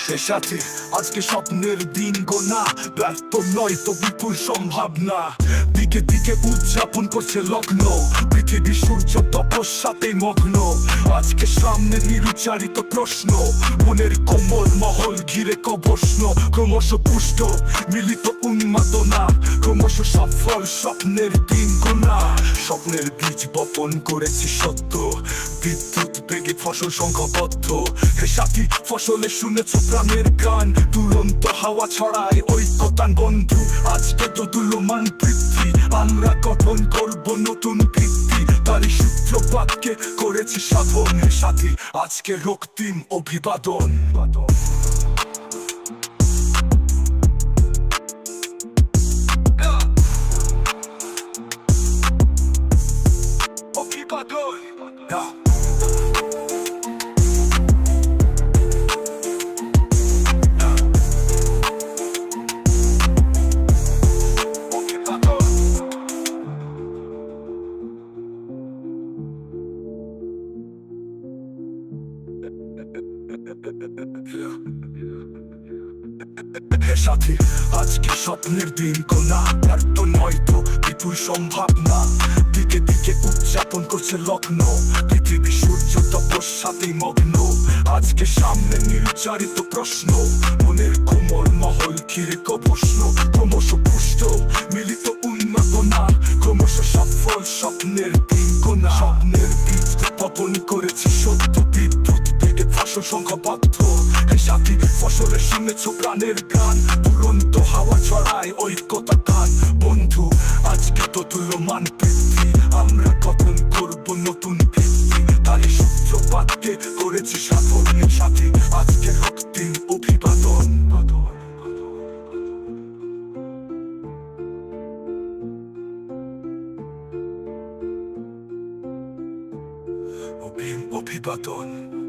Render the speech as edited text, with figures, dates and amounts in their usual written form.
সে সাথে আজকে স্বপ্নের দিন গোনা, ব্যর্থ নয় তো বিপুল সম্ভাবনা। দিকে দিকে উদযাপন করছে লগ্ন, পৃথিবী সূর্য তপস্যাতে মগ্ন। আজকে সামনে নিরুচ্চারিত প্রশ্ন, মনের কোমল মহল ঘিরে কবস্ন। ক্রমশ পুষ্ট মিলিত উন্মাদনা, ক্রমশ সফল স্বপ্নের দিন গোনা। স্বপ্নের বীজ বপন করেছি সত্য, বিদ্যুৎ বেগে ফসল সংঘবদ্ধ। হে সাথী, ফসলে শুনেছ প্রাণের গান, দুরন্ত হাওয়া ছড়ায় ঐক্যতান বন্ধু। আজকে তো দুলমান পৃথিবী, আমরা গঠন করব নতুন ভিত্তি। তারই সূত্রপাতকে করেছি সাধন। হে সাথী, আজকে রক্তিম অভিবাদন। হে সাথী, আজকে স্বপ্নের দিন গোনা, ব্যর্থ নয় তো বিপুল সম্ভাবনা। দিকে দিকে উদযাপন করছে লগ্ন, পৃথিবী সূর্য তপস্যাতে মগ্ন। আজকে সামনে নির্ধারিত প্রশ্ন, মনের কোমল মহল ঘিরে কবস্ন। ক্রমশ পুষ্ট মিলিত উন্মাদনা, ক্রমশ সফল স্বপ্নের দিন গোনা। স্বপ্নের বীজ বপন করেছি সত্য, বিদ্যুৎ থেকে ফসল সংঘবদ্ধ। হে সাথী, ফসলে শুনেছ প্রাণের গান, দুরন্ত হাওয়া ছড়ায় ঐক্যতা গান। বন্ধু, আজকে তো তুল্যমান পৃথিবী, আমরা গঠন করব নতুন ভিত্তি। তাই সূত্রপাতকে করেছি সাধন। হে সাথী, আজকে রক্তিম অভিবাদন। অভিবাদন।